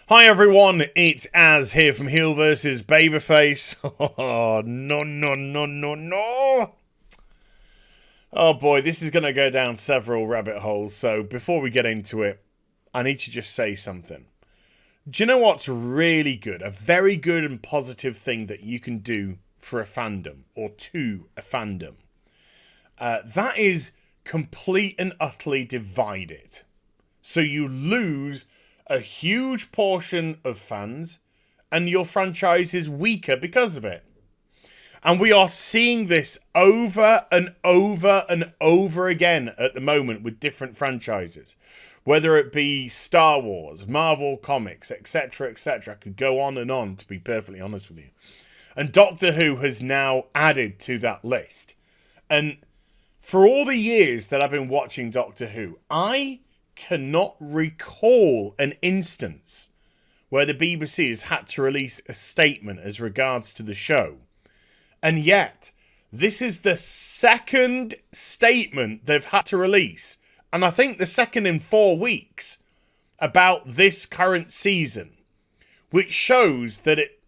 Hi everyone, it's Az here from HeelvsBabyface. Oh, no. Oh boy, this is going to go down several rabbit holes, so before we get into it, I need to just say something. Do you know what's really good? A very good and positive thing that you can do for a fandom, or to a fandom. That is complete and utterly divide it. So you lose a huge portion of fans, and your franchise is weaker because of it. And we are seeing this over and over and over again at the moment with different franchises. Whether it be Star Wars, Marvel Comics, etc., etc. I could go on, to be perfectly honest with you. And Doctor Who has now added to that list. And for all the years that I've been watching Doctor Who, I cannot recall an instance where the BBC has had to release a statement as regards to the show. And yet, this is the second statement they've had to release, and I think the second in 4 weeks, about this current season, which shows that it,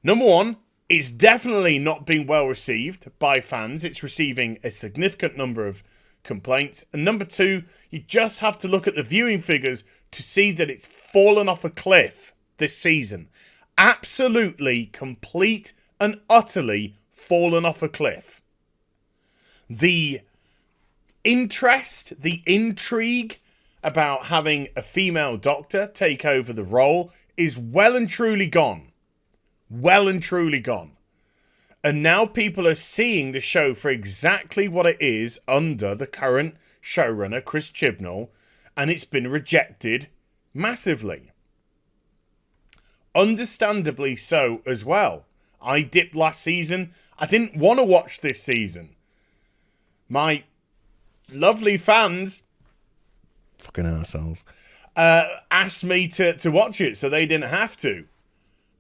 number one, it's definitely not being well received by fans. It's receiving a significant number of complaints. And number two, you just have to look at the viewing figures to see that it's fallen off a cliff this season. Absolutely, complete and utterly fallen off a cliff. The interest, the intrigue about having a female doctor take over the role is well and truly gone. Well and truly gone. And now people are seeing the show for exactly what it is under the current showrunner, Chris Chibnall, and it's been rejected massively. Understandably so as well. I dipped last season. I didn't want to watch this season. My lovely fans, fucking assholes, asked me to watch it so they didn't have to.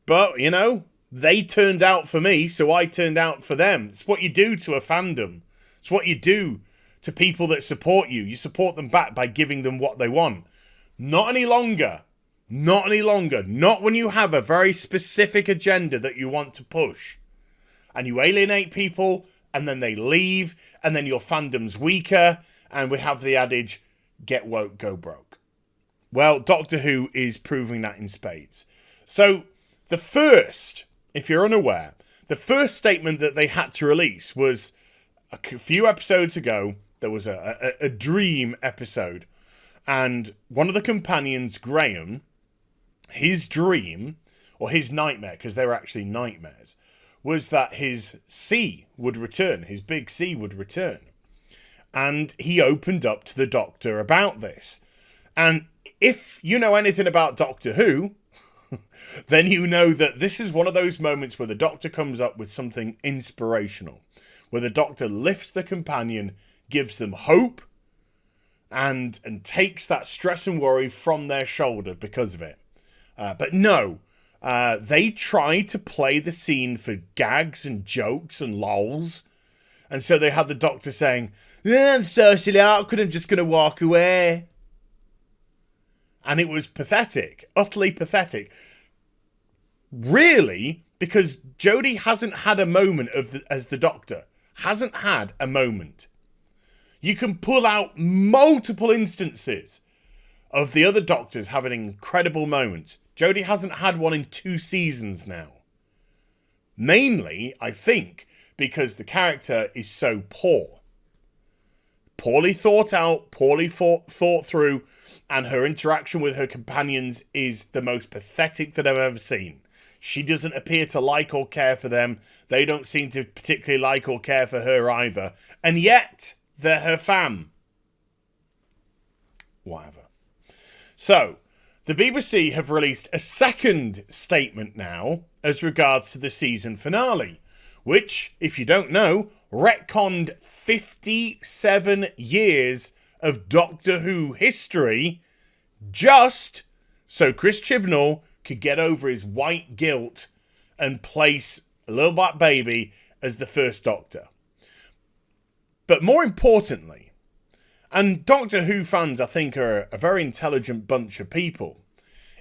But, you know, they turned out for me, so I turned out for them. It's what you do to a fandom. It's what you do to people that support you. You support them back by giving them what they want. Not any longer. Not any longer. Not when you have a very specific agenda that you want to push. And you alienate people, and then they leave, and then your fandom's weaker, and we have the adage, get woke, go broke. Well, Doctor Who is proving that in spades. So, the first, if you're unaware, the first statement that they had to release was a few episodes ago. There was a dream episode, and one of the companions, Graham, his dream, or his nightmare, because they were actually nightmares, was that his C would return, his big C would return. And he opened up to the Doctor about this. And if you know anything about Doctor Who, then you know that this is one of those moments where the Doctor comes up with something inspirational, where the Doctor lifts the companion, gives them hope, and takes that stress and worry from their shoulder because of it. But no, they tried to play the scene for gags and jokes and lols, and so they had the Doctor saying, I'm socially awkward, I'm just going to walk away. And it was pathetic, utterly pathetic. Really, because Jodie hasn't had a moment as the Doctor. Hasn't had a moment. You can pull out multiple instances of the other Doctors having incredible moments. Jodie hasn't had one in 2 seasons now. Mainly, I think, because the character is so poor. Poorly thought out, poorly thought through, and her interaction with her companions is the most pathetic that I've ever seen. She doesn't appear to like or care for them. They don't seem to particularly like or care for her either. And yet, they're her fam. Whatever. So, the BBC have released a second statement now as regards to the season finale, which, if you don't know, retconned 57 years of Doctor Who history just so Chris Chibnall could get over his white guilt and place a little black baby as the first Doctor. But more importantly, and Doctor Who fans I think are a very intelligent bunch of people,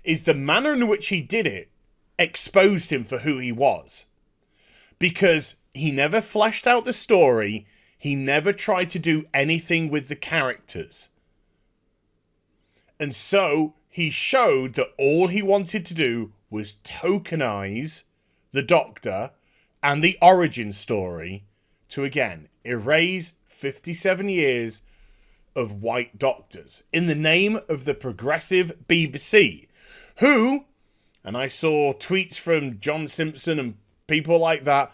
is the manner in which he did it exposed him for who he was. Because he never fleshed out the story. He never tried to do anything with the characters. And so he showed that all he wanted to do was tokenize the Doctor and the origin story to, again, erase 57 years of white doctors in the name of the progressive BBC, who, and I saw tweets from John Simpson and people like that,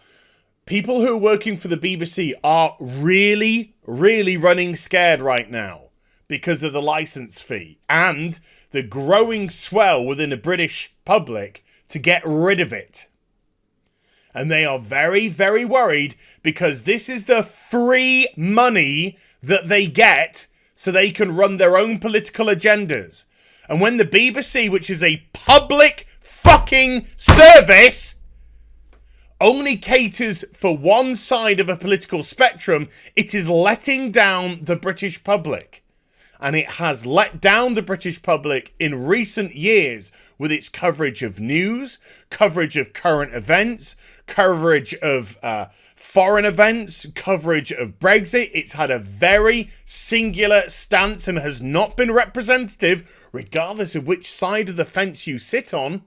people who are working for the BBC are really, really running scared right now because of the license fee and the growing swell within the British public to get rid of it. And they are very, very worried because this is the free money that they get so they can run their own political agendas. And when the BBC, which is a public fucking service, only caters for one side of a political spectrum, it is letting down the British public. And it has let down the British public in recent years with its coverage of news, coverage of current events, coverage of foreign events, coverage of Brexit. It's had a very singular stance and has not been representative, regardless of which side of the fence you sit on,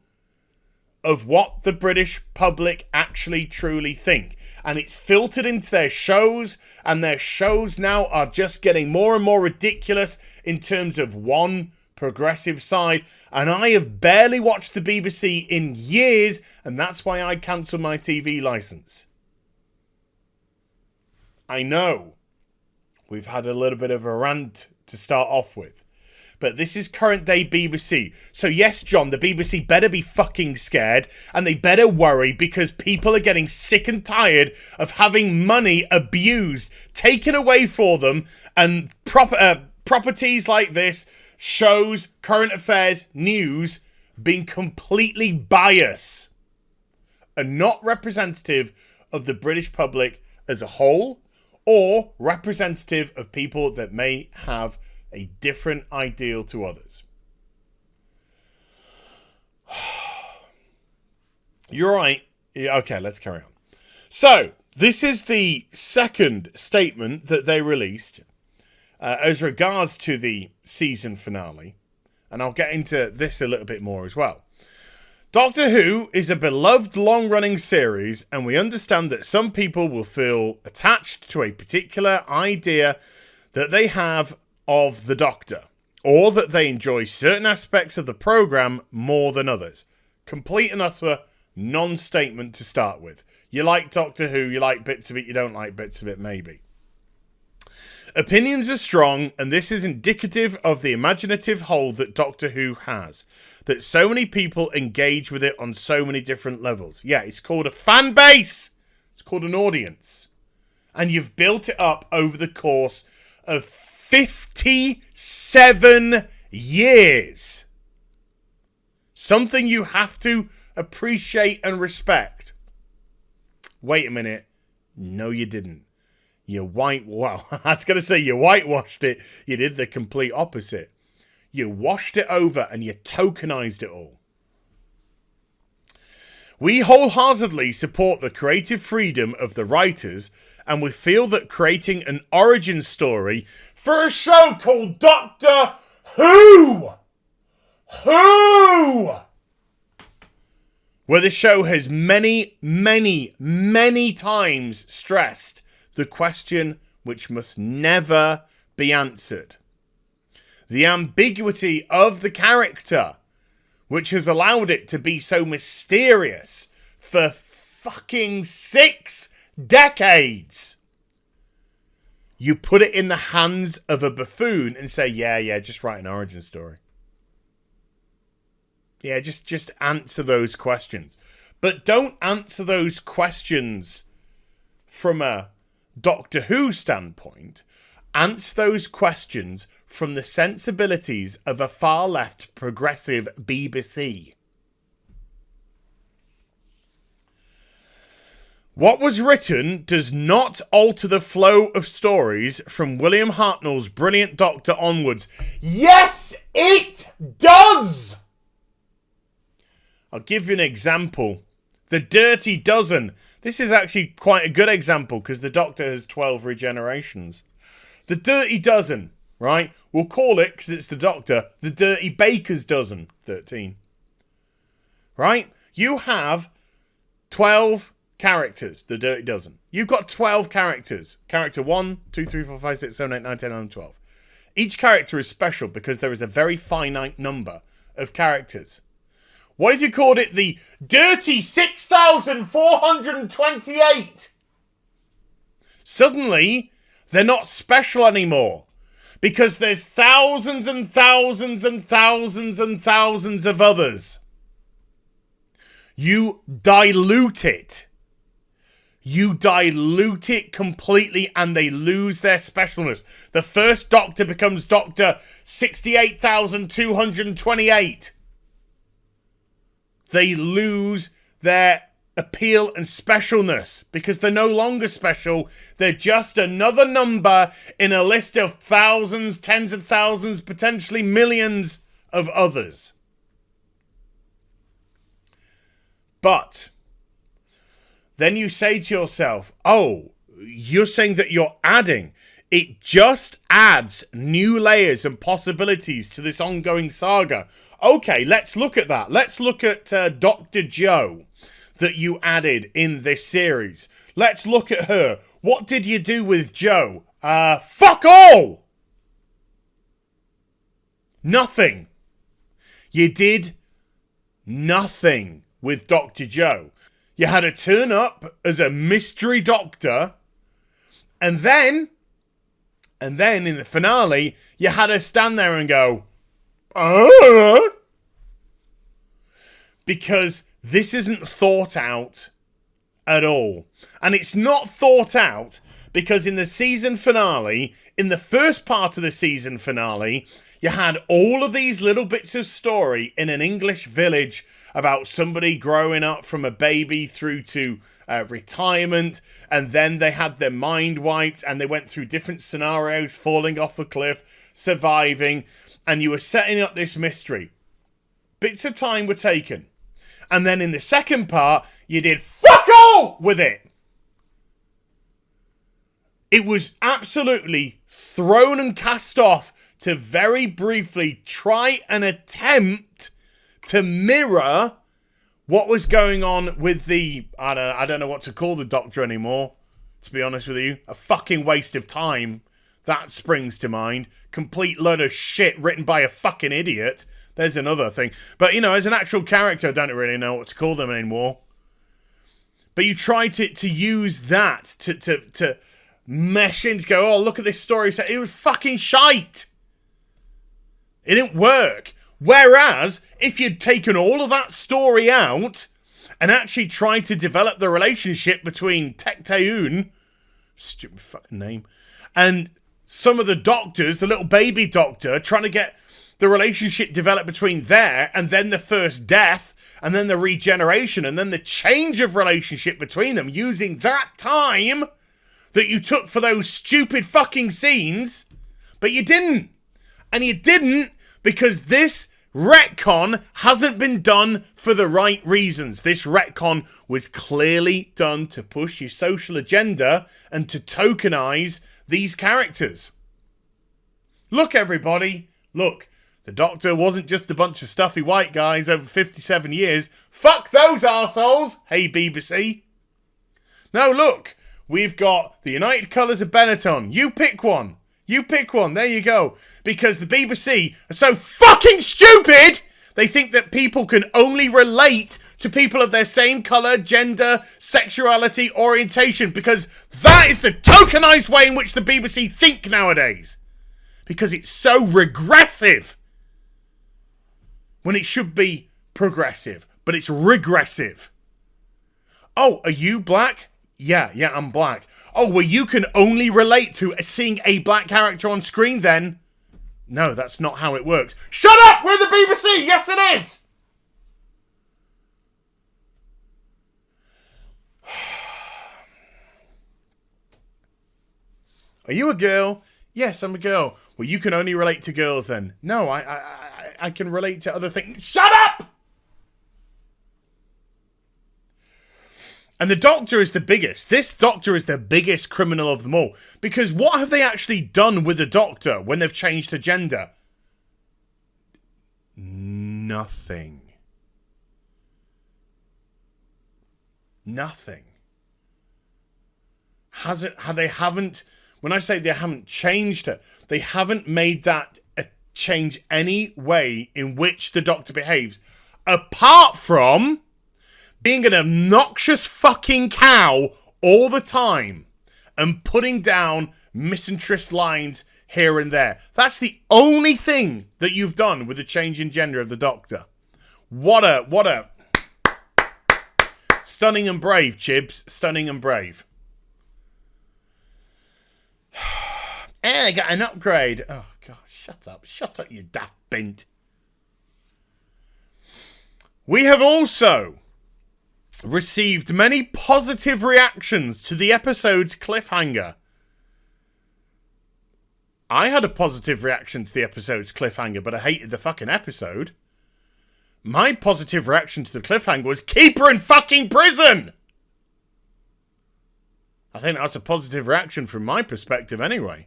of what the British public actually truly think. And it's filtered into their shows, and their shows now are just getting more and more ridiculous in terms of one progressive side. And I have barely watched the BBC in years, and that's why I cancelled my TV license. I know we've had a little bit of a rant to start off with, but this is current day BBC. So yes, John, the BBC better be fucking scared, and they better worry because people are getting sick and tired of having money abused, taken away for them, and properties like this, shows, current affairs, news, being completely biased and not representative of the British public as a whole, or representative of people that may have a different ideal to others. You're right. Yeah, okay, let's carry on. So, this is the second statement that they released as regards to the season finale. And I'll get into this a little bit more as well. Doctor Who is a beloved long-running series, and we understand that some people will feel attached to a particular idea that they have of the Doctor, or that they enjoy certain aspects of the programme more than others. Complete and utter non-statement to start with. You like Doctor Who, you like bits of it, you don't like bits of it, maybe. Opinions are strong, and this is indicative of the imaginative hold that Doctor Who has. That so many people engage with it on so many different levels. Yeah, it's called a fan base. It's called an audience. And you've built it up over the course of 57 years. Something you have to appreciate and respect. Wait a minute. No, you didn't. You I was going to say you whitewashed it. You did the complete opposite. You washed it over and you tokenized it all. We wholeheartedly support the creative freedom of the writers, and we feel that creating an origin story for a show called Doctor Who, where the show has many, many, many times stressed the question which must never be answered. The ambiguity of the character, which has allowed it to be so mysterious for fucking 6 decades. You put it in the hands of a buffoon and say, yeah, just write an origin story. Yeah, just answer those questions. But don't answer those questions from a Doctor Who standpoint. Answer those questions from the sensibilities of a far-left progressive BBC. What was written does not alter the flow of stories from William Hartnell's brilliant Doctor onwards. Yes, it does! I'll give you an example. The Dirty Dozen. This is actually quite a good example because the Doctor has 12 regenerations. The Dirty Dozen, right? We'll call it, because it's the Doctor, the Dirty Baker's Dozen. 13. Right? You have 12 characters, the Dirty Dozen. You've got 12 characters. Character 1, 2, 3, 4, 5, 6, 7, 8, 9, 10, 11, 12. Each character is special because there is a very finite number of characters. What if you called it the Dirty 6,428? Suddenly, they're not special anymore. Because there's thousands and thousands and thousands and thousands of others. You dilute it. You dilute it completely and they lose their specialness. The first Doctor becomes Doctor 68,228. They lose their appeal and specialness because they're no longer special. They're just another number in a list of thousands, tens of thousands, potentially millions of others. But then you say to yourself, oh, you're saying that you're adding. It just adds new layers and possibilities to this ongoing saga. Okay, let's look at that. Let's look at Dr. Jo that you added in this series. Let's look at her. What did you do with Jo? Fuck all! Nothing. You did nothing with Dr. Jo. You had her turn up as a mystery doctor, and then in the finale, you had her stand there and go, because this isn't thought out at all. And it's not thought out because in the season finale, in the first part of the season finale, you had all of these little bits of story in an English village about somebody growing up from a baby through to retirement, and then they had their mind wiped, and they went through different scenarios, falling off a cliff, surviving, and you were setting up this mystery. Bits of time were taken. And then in the second part, you did fuck all with it. It was absolutely thrown and cast off to very briefly try and attempt to mirror what was going on with the... I don't know what to call the Doctor anymore, to be honest with you. A fucking waste of time. That springs to mind. Complete load of shit written by a fucking idiot. There's another thing. But, you know, as an actual character, I don't really know what to call them anymore. But you try to use that to mesh in, to go, oh, look at this story. So it was fucking shite. It didn't work. Whereas, if you'd taken all of that story out and actually tried to develop the relationship between Tecteun, stupid fucking name, and some of the doctors, the little baby doctor, trying to get the relationship developed between there and then the first death and then the regeneration and then the change of relationship between them using that time that you took for those stupid fucking scenes, but you didn't. And you didn't because this retcon hasn't been done for the right reasons. This retcon was clearly done to push your social agenda and to tokenize these characters. Look, everybody. Look. The Doctor wasn't just a bunch of stuffy white guys over 57 years. Fuck those arseholes, hey BBC. Now look, we've got the United Colours of Benetton. You pick one. You pick one, there you go. Because the BBC are so fucking stupid, they think that people can only relate to people of their same colour, gender, sexuality, orientation. Because that is the tokenised way in which the BBC think nowadays. Because it's so regressive. When it should be progressive, but it's regressive. Oh, are you black? Yeah, I'm black. Oh, well, you can only relate to seeing a black character on screen then. No, that's not how it works. Shut up! We're the BBC! Yes, it is! Are you a girl? Yes, I'm a girl. Well, you can only relate to girls then. No, I can relate to other things. Shut up! And the Doctor is the biggest. This Doctor is the biggest criminal of them all. Because what have they actually done with the Doctor when they've changed her gender? Nothing. Nothing. They haven't, when I say they haven't changed her, they haven't made that a change any way in which the Doctor behaves. Apart from being an obnoxious fucking cow all the time and putting down misinterest lines here and there. That's the only thing that you've done with the change in gender of the Doctor. What a stunning and brave, Chibs. Stunning and brave. I got an upgrade. Oh, God, shut up. Shut up, you daft bint. We have also received many positive reactions to the episode's cliffhanger. I had a positive reaction to the episode's cliffhanger, but I hated the fucking episode. My positive reaction to the cliffhanger was keep her in fucking prison! I think that's a positive reaction from my perspective anyway.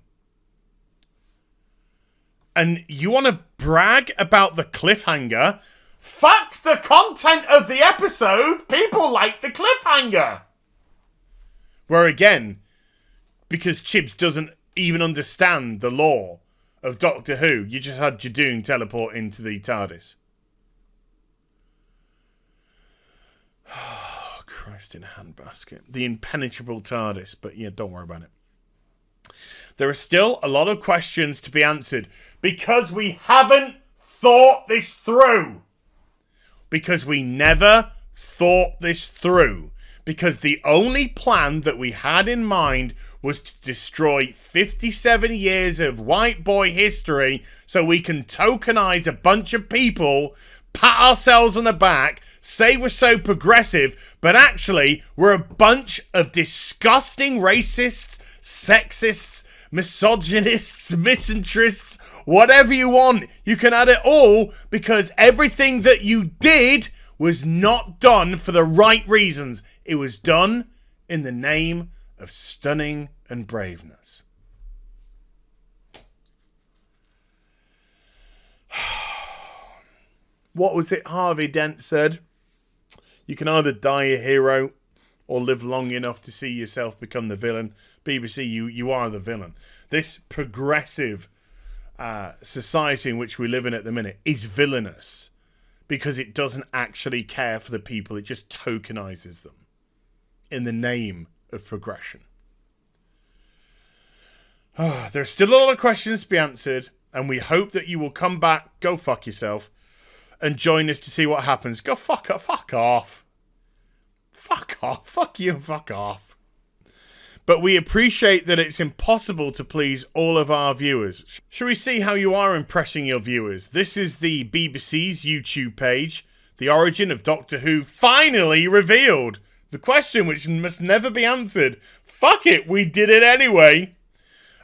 And you want to brag about the cliffhanger? Fuck the content of the episode! People like the cliffhanger! Where again, because Chibs doesn't even understand the lore of Doctor Who, you just had Jadoon teleport into the TARDIS. Oh, Christ in a handbasket. The impenetrable TARDIS, but yeah, don't worry about it. There are still a lot of questions to be answered because we haven't thought this through. Because we never thought this through. Because the only plan that we had in mind was to destroy 57 years of white boy history so we can tokenize a bunch of people, pat ourselves on the back, say we're so progressive, but actually we're a bunch of disgusting racists, sexists, misogynists, misanthropists, whatever you want. You can add it all because everything that you did was not done for the right reasons. It was done in the name of stunning and braveness. What was it Harvey Dent said? You can either die a hero or live long enough to see yourself become the villain. BBC, you are the villain. This progressive society in which we live in at the minute is villainous because it doesn't actually care for the people. It just tokenizes them in the name of progression. There's still a lot of questions to be answered, and we hope that you will come back, go fuck yourself, and join us to see what happens. Go fuck off. Fuck off. Fuck off. Fuck you. Fuck off. But we appreciate that it's impossible to please all of our viewers. Shall we see how you are impressing your viewers? This is the BBC's YouTube page. The origin of Doctor Who finally revealed. The question which must never be answered. Fuck it, we did it anyway.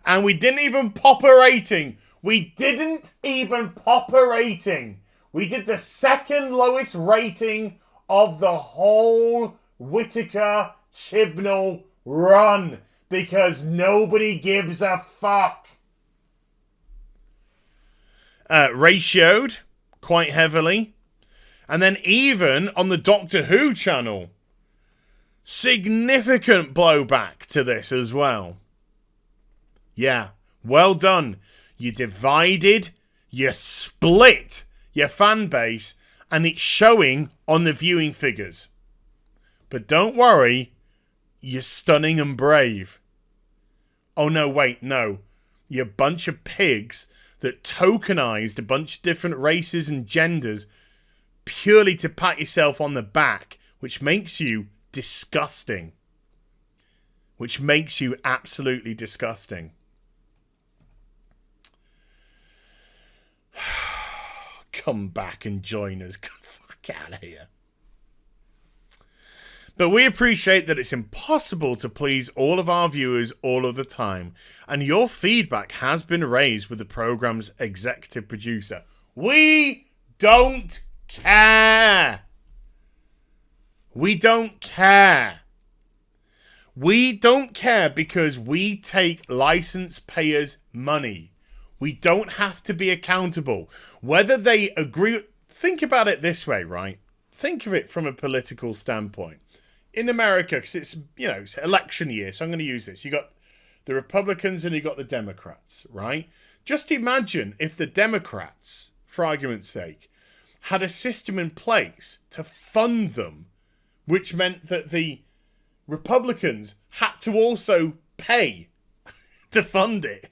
And we didn't even pop a rating. We didn't even pop a rating. We did the second lowest rating of the whole Whittaker Chibnall run. Because nobody gives a fuck. Ratioed quite heavily. And then even on the Doctor Who channel, significant blowback to this as well. Yeah, well done. You divided, you split your fan base, and it's showing on the viewing figures. But don't worry, you're stunning and brave. Oh no, wait, no. You're a bunch of pigs that tokenized a bunch of different races and genders purely to pat yourself on the back, which makes you disgusting. Which makes you absolutely disgusting. Come back and join us. Get the fuck out of here. But we appreciate that it's impossible to please all of our viewers all of the time. And your feedback has been raised with the program's executive producer. We don't care. We don't care. We don't care because we take license payers' money. We don't have to be accountable. Whether they agree... Think about it this way, right? Think of it from a political standpoint. In America, because it's, you know, it's election year, so I'm going to use this. You got the Republicans and you got the Democrats, right? Just imagine if the Democrats, for argument's sake, had a system in place to fund them, which meant that the Republicans had to also pay to fund it.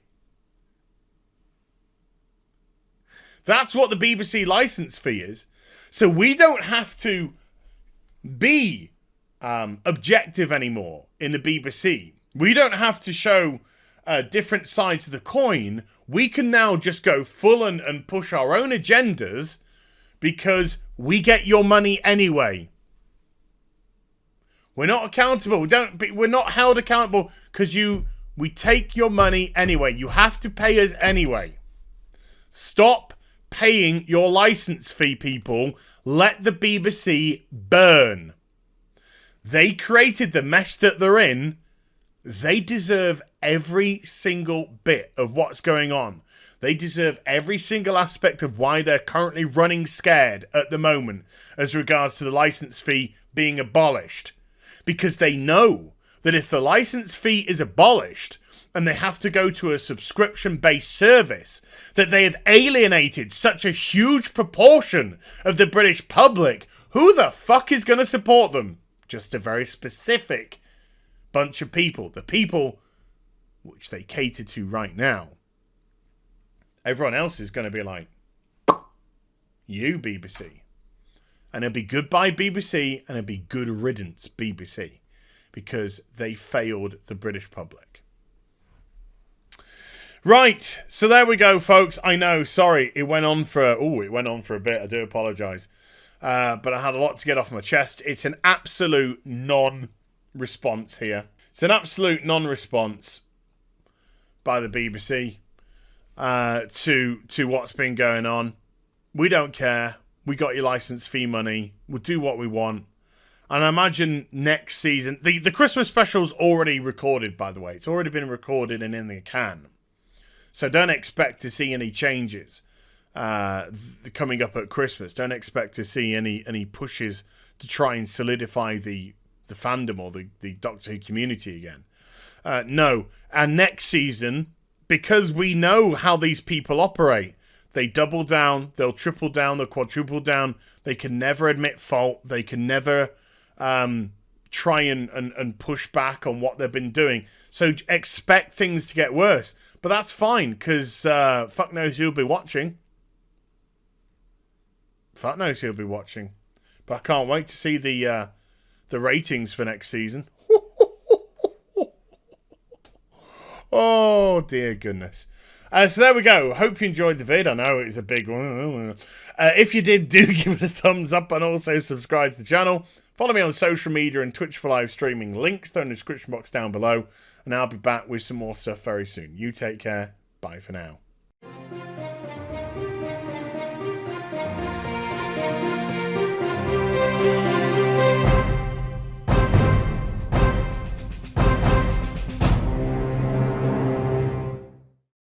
That's what the BBC license fee is. So we don't have to be objective anymore in the BBC. We don't have to show different sides of the coin. We can now just go full and push our own agendas because we get your money anyway. We're not accountable. We're not held accountable because we take your money anyway. You have to pay us anyway. Stop paying your license fee, people. Let the BBC burn. They created the mess that they're in. They deserve every single bit of what's going on. They deserve every single aspect of why they're currently running scared at the moment as regards to the license fee being abolished. Because they know that if the license fee is abolished and they have to go to a subscription-based service, that they have alienated such a huge proportion of the British public. Who the fuck is going to support them? Just a very specific bunch of people. The people which they cater to right now. Everyone else is going to be like, you, BBC. And it'll be goodbye, BBC, and it'll be good riddance, BBC. Because they failed the British public. Right, so there we go, folks. I know, sorry, it went on for a bit. I do apologise. But I had a lot to get off my chest. It's an absolute non-response here. It's an absolute non-response by the BBC to what's been going on. We don't care. We got your license fee money. We'll do what we want. And I imagine next season... The Christmas special's already recorded, by the way. It's already been recorded and in the can. So don't expect to see any changes coming up at Christmas. Don't expect to see any pushes to try and solidify the fandom or the Doctor Who community again. No. And next season, because we know how these people operate, they double down, they'll triple down, they'll quadruple down. They can never admit fault. They can never try and push back on what they've been doing. So expect things to get worse. But that's fine, because fuck knows who'll be watching. Fuck knows who'll be watching. But I can't wait to see the ratings for next season. Oh, dear goodness. So there we go. Hope you enjoyed the vid. I know it's a big one. If you did, do give it a thumbs up and also subscribe to the channel. Follow me on social media and Twitch for live streaming. Links down in the description box down below. And I'll be back with some more stuff very soon. You take care. Bye for now.